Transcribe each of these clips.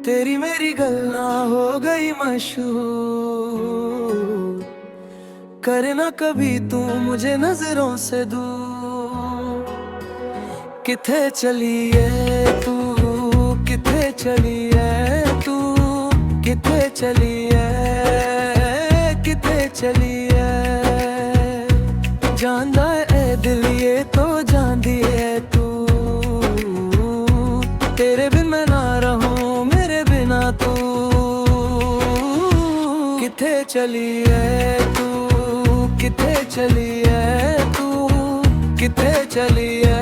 तेरी मेरी गल्ला हो गई मशहूर। करना कभी तू मुझे नजरों से दूर। किथे चलिए तू, किथे चलिए तू, किथे चलिए, किथे चलिए। जानदा ए दिल ये तो जानदी है तू। तेरे बिन मैं ना रहूं, मेरे बिना तू। किथे चलिए तू, किथे चलिए तू, किथे चलिए,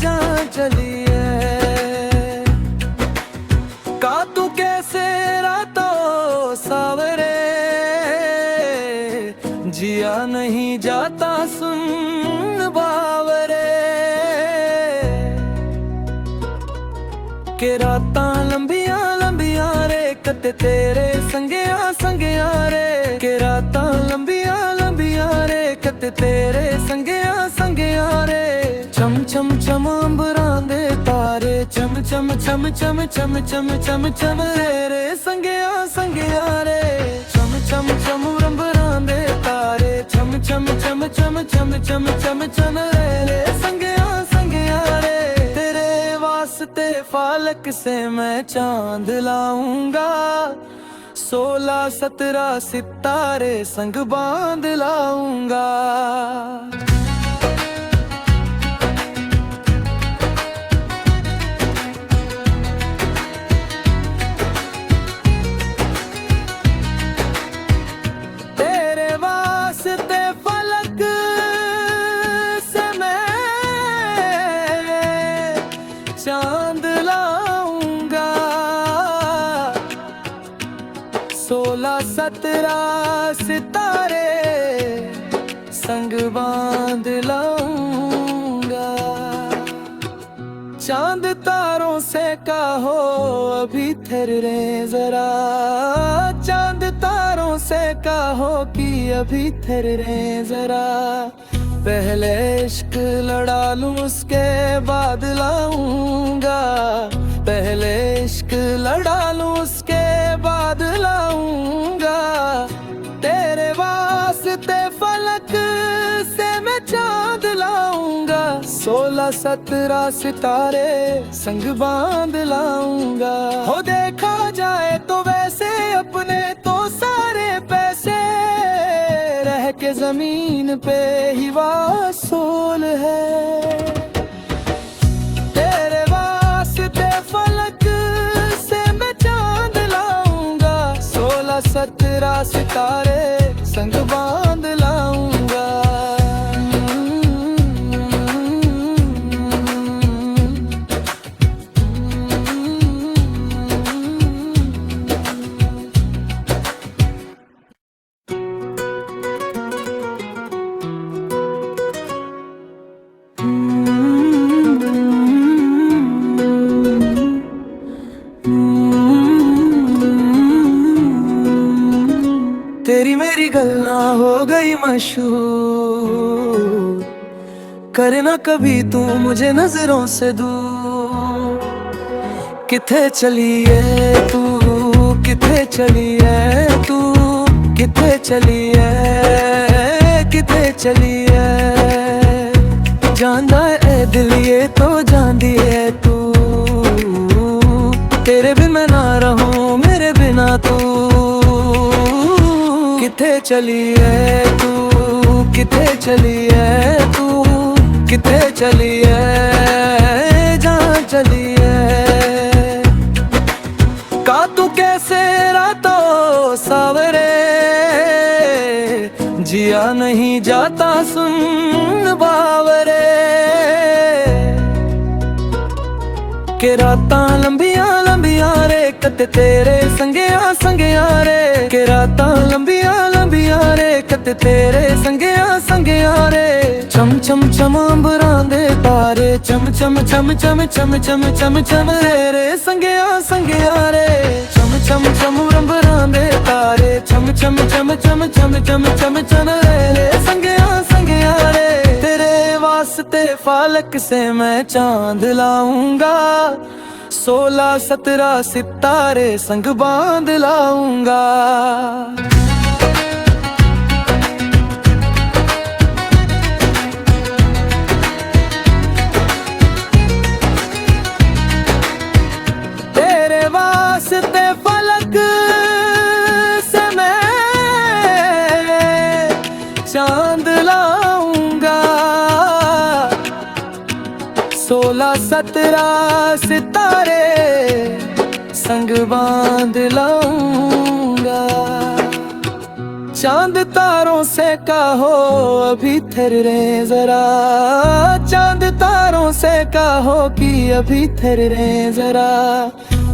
जहाँ चलिए। का तू कैसे रातों सावरे, जिया नहीं जाता सुन बावरे। के रातां लंबियां लंबियां रे, कते तेरे संगिया संगिया रे। के रातां लंबियां लंबियां रे, कते तेरे संगिया संगिया रे। चम चम चम अंबरां दे तारे, चम चम चम चम चम चम चम चम रे रे संगिया संगिया रे। चम चम चम अंबरां दे तारे, चम चम चम चम चम चम चम चम रे रे संगिया संगिया रे। तेरे वास्ते फालक से मैं चांद लाऊंगा, 16-17 सितारे संग बांध लाऊंगा। तेरे वास्ते फलक से मैं चांद लाऊंगा, 16-17 सितारे संग बांध लाऊंगा। चांद तारों से कहो अभी ठहरे जरा, चांद तारों से कहो कि अभी ठहरे जरा। पहले इश्क लड़ा लूं उसके बाद लाऊंगा, पहले इश्क लड़ा लूं उसके बाद लाऊंगा। तेरे वास्ते फलक से मैं चांद लाऊंगा, 16-17 सितारे संग बांध लाऊंगा। हो देखा जाए तो वैसे अपने तो सारे पैसे, रह के जमीन पे ही वासूल है। तेरे वास्ते फलक से मैं चांद लाऊंगा, 16-17 सितारे संग बांध लाऊंगा। तेरी मेरी गल्ला हो गई मशहूर। करना कभी तू मुझे नजरों से दूर। किथे चलिए तू, किथे चलिए तू, किथे चलिए, किथे चलिए। जानदा ए दिल ये तो जानदी है तू। तेरे बिन मैं ना रहूं, मेरे बिना तू। किथे चलिए तू, किथे चलिए तू, किथे चलिए, जहाँ चलिए। का तू कैसे रातों सावरे, जिया नहीं जाता सुन बावरे। के रातां लंबियां लंबियां रे, कते तेरे संगिया संगिया रे। के रातां लंबियां लंबियां रे, कते तेरे संगिया संगिया रे। चम चम चम अंबरां दे तारे, चम चम चम चम चम चम चम चम रे रे संगिया संगिया रे। चम चम चम अंबरां दे तारे, चम चम चम चम चम चम चम चम रे रे संगिया संगिया रे। तेरे वास्ते फालक से मैं चांद लाऊंगा, 16-17 सितारे संग बांध लाऊंगा। तेरे वास्ते फलक से मैं चांद लाऊंगा। 16-17 सितारे संग बांध लाऊंगा। चांद तारों से कहो अभी ठहरे जरा, चांद तारों से कहो कि अभी ठहरे जरा।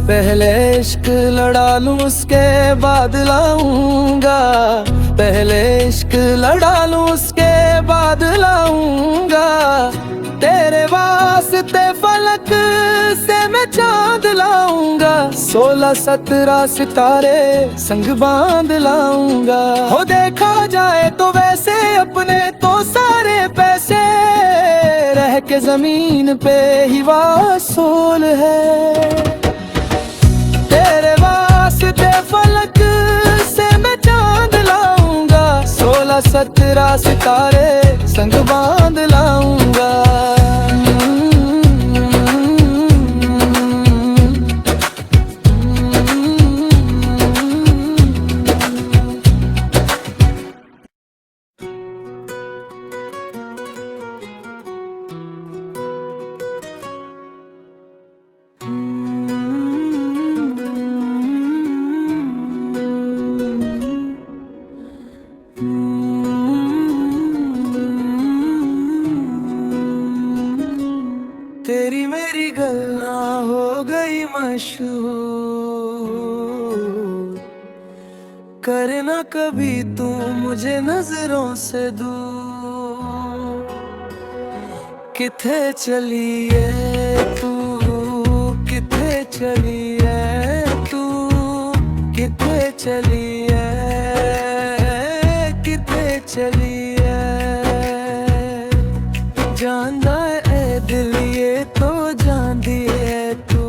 पहले इश्क लड़ा लूं उसके बाद लाऊंगा, पहले इश्क लड़ा लूं उसके बाद लाऊंगा। तेरे वास्ते फलक से मैं चांद लाऊंगा। 16-17 सितारे संग बांध लाऊंगा। हो देखा जाए तो वैसे अपने तो सारे पैसे, रह के जमीन पे ही वासूल है। तेरे वास्ते फलक से मैं चांद लाऊंगा। 16-17 सितारे संग बांध लाऊंगा। तेरी मेरी गल्ला हो गई मशहूर, करना कभी तू मुझे नजरों से दूर। किथे चलिए तू, किथे चलिए तू, किथे चलिए, किथे चलिए। जानदा है दिल ये तो जानदी है तू,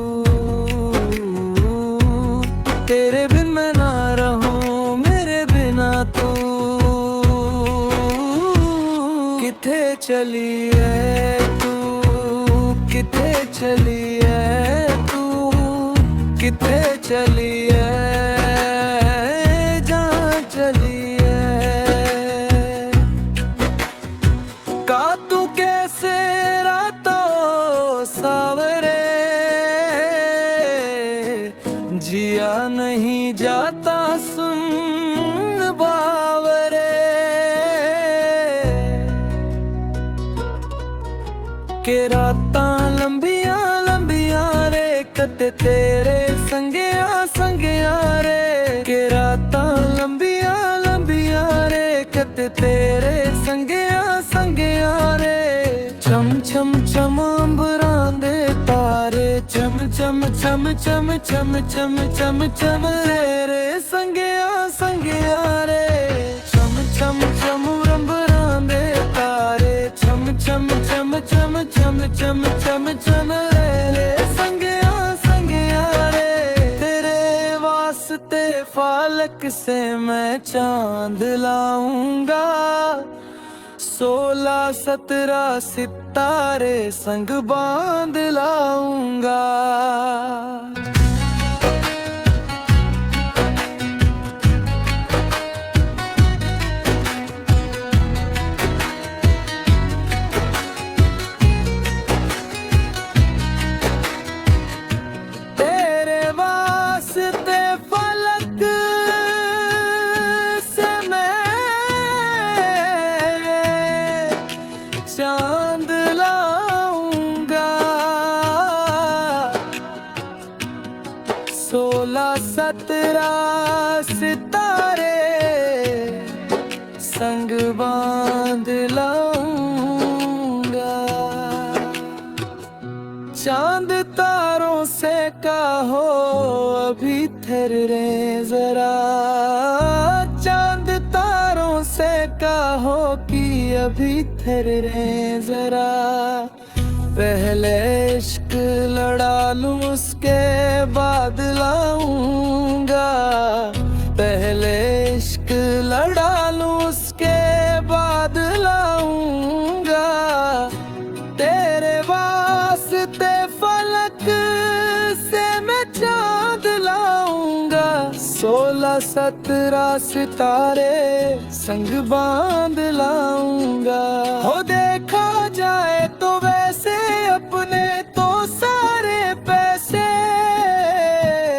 तेरे बिन मैं ना रहूं मेरे बिना तू। किथे चली है तू, किथे चली है तू, किथे चली है, जहाँ चली है। का तू कैसे सावरे जिया नहीं जाता सुन बावरे। के रातां लंबियां लंबियां रे कते तेरे संगिया संगिया रे। के रातां लंबियां लंबियां रे कते तेरे संगिया संगिया रे। चम चम चम अंबरां दे तारे चम चम चम चम चम चम चम चम रे रे संगिया संगिया रे। चम चम चम अंबरां दे तारे चम चम चम चम चम चम चम चम रे रे संगिया संगिया रे। तेरे वास्ते फालक से मैं चांद लाऊंगा। 16-17 सितारे संग बांध लाऊंगा। तेरे वास्ते फलक से मैं चांद लाऊंगा। 16-17 सितारे संग बांध लाऊंगा। चांद तारों से कहो अभी ठहरे जरा, चांद तारों से कहो कि अभी ठहरे जरा। पहले इश्क लड़ा लड़ा लूं उसके बाद लाऊंगा, पहले इश्क लड़ा लूं उसके बाद लाऊंगा। तेरे वास्ते फलक से मैं चांद लाऊंगा, 16-17 सितारे संग बांध लाऊंगा। हो देखा जाए तो वैसे अपने तो सारे पैसे,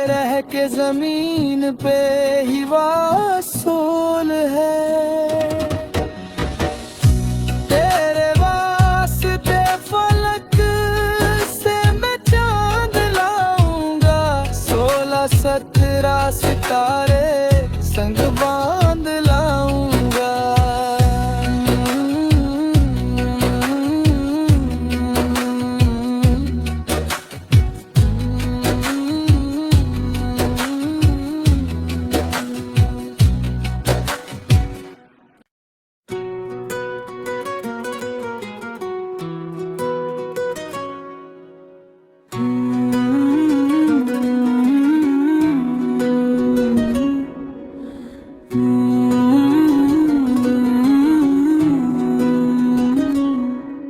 रह के जमीन पे ही वासूल है। तेरे वास्ते फलक से मैं चांद लाऊंगा, 16-17 सितारे संग बांध लाऊंगा।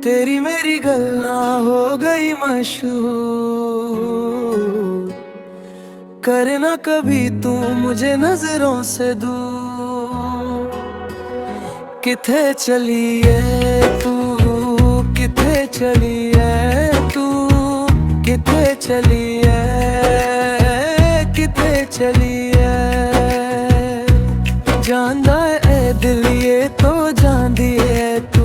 तेरी मेरी गल्ला हो गई मशहूर, करना कभी तू मुझे नजरों से दूर। किथे चलिए तू, किथे चलिए तू, किथे चलिए, किथे चलिए। जानदा ए दिल ये तो जानदी है तू,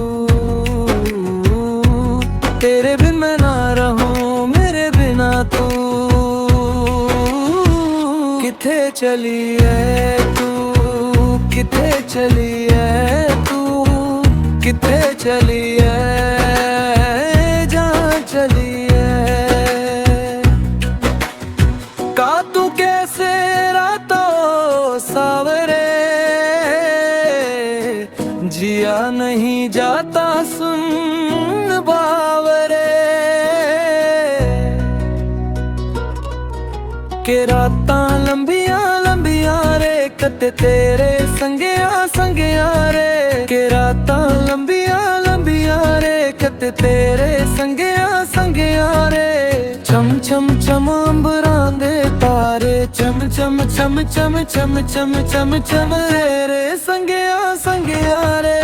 तेरे बिन मैं ना रहूं मेरे बिना तू। किथे चली है तू, किथे चली है तू, किथे चली है, जहाँ चली है। का तू कैसे रातों सावरे, जिया नहीं जाता सुन बावरे। के रातां लंबियां लंबियां रे, कते तेरे संगिया संगिया रे। के रातां लंबियां लंबियां रे, कते तेरे संगिया संगिया रे। चम चम चम अंबरां दे तारे, चम चम चम चम चम चम चम चम रे रे संगिया संगिया रे।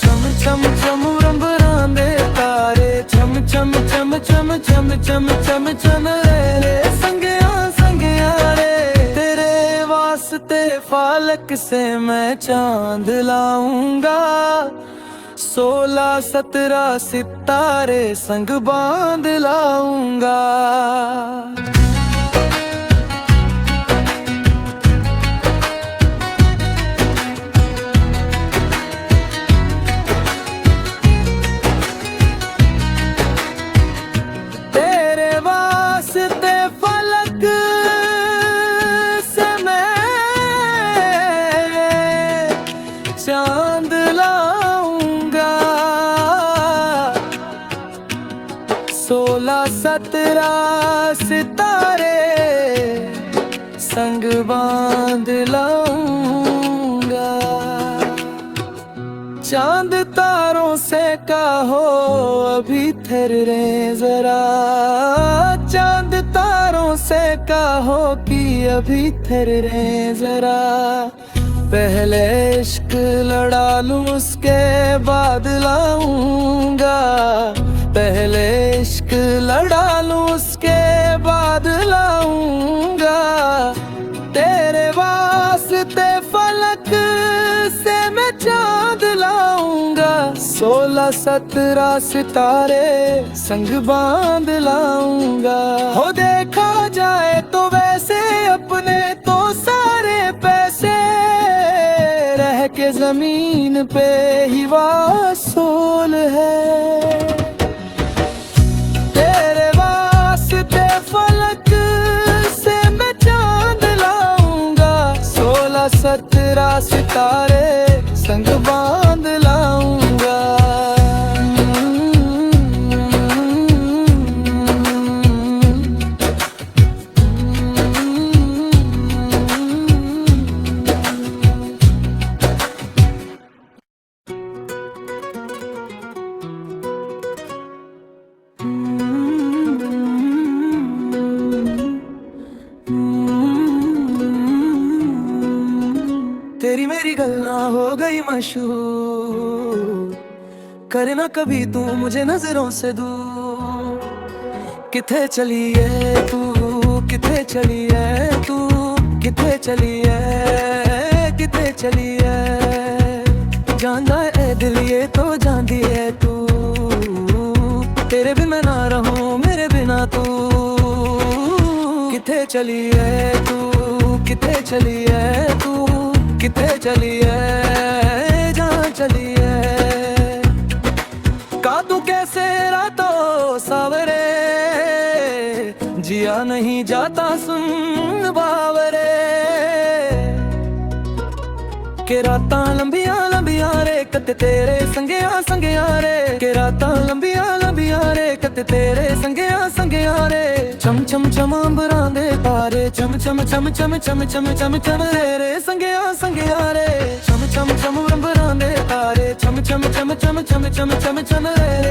चम चम चम अंबरां दे तारे, चम चम चम चम चम चम चम चम रे रे संगिया संगिया रे। तेरे वास्ते फालक से मैं चांद लाऊंगा, 16-17 सितारे संग बांध लाऊंगा। तेरे वास्ते फलक से मैं चांद लाऊंगा, 16-17 सितारे संग बांध लाऊंगा। चांद तारों से कहो अभी ठहरे जरा, चांद तारों से कहो कि अभी ठहरे जरा। पहले इश्क लड़ा लूं उसके बाद लाऊंगा, पहले इश्क लड़ा लूं उसके बाद लाऊंगा। तेरे वास्ते फलक से मैं चांद लाऊंगा, 16-17 सितारे संग बांध लाऊंगा। हो देखा जाए तो वैसे अपने तो सारे पैसे, रह के जमीन पे ही वासूल है। तेरे वास्ते फलक से मैं चांद लाऊंगा, 16-17 सितारे संग बांध लाऊंगा। गल्ला हो गई मशहूर, करना कभी तू मुझे नजरों से दूर। किथे चली है तू, किथे चली है तू, किथे चली है, किथे चली है। जानदा है दिल ये तो जानदी है तू, तेरे बिन मैं ना रहूं मेरे बिना तू। किथे चली है तू, किथे चली है तू, किथे चली है, जहाँ चली है। का तू कैसे रातों सावरे, जिया नहीं जाता सुन बावरे। के रातां लंबियां लंबियां रे कते तेरे संगिया संगिया रे। के रातां लंबियां लंबियां रे कते तेरे संगिया संगिया रे। चम चम चम अंबरां दे तारे, चम चम चम चम चम चम चम चम रे संगिया संगिया रे। चम चम चम अंबरां दे तारे, चम चम चम चम चम चम चम चम रे।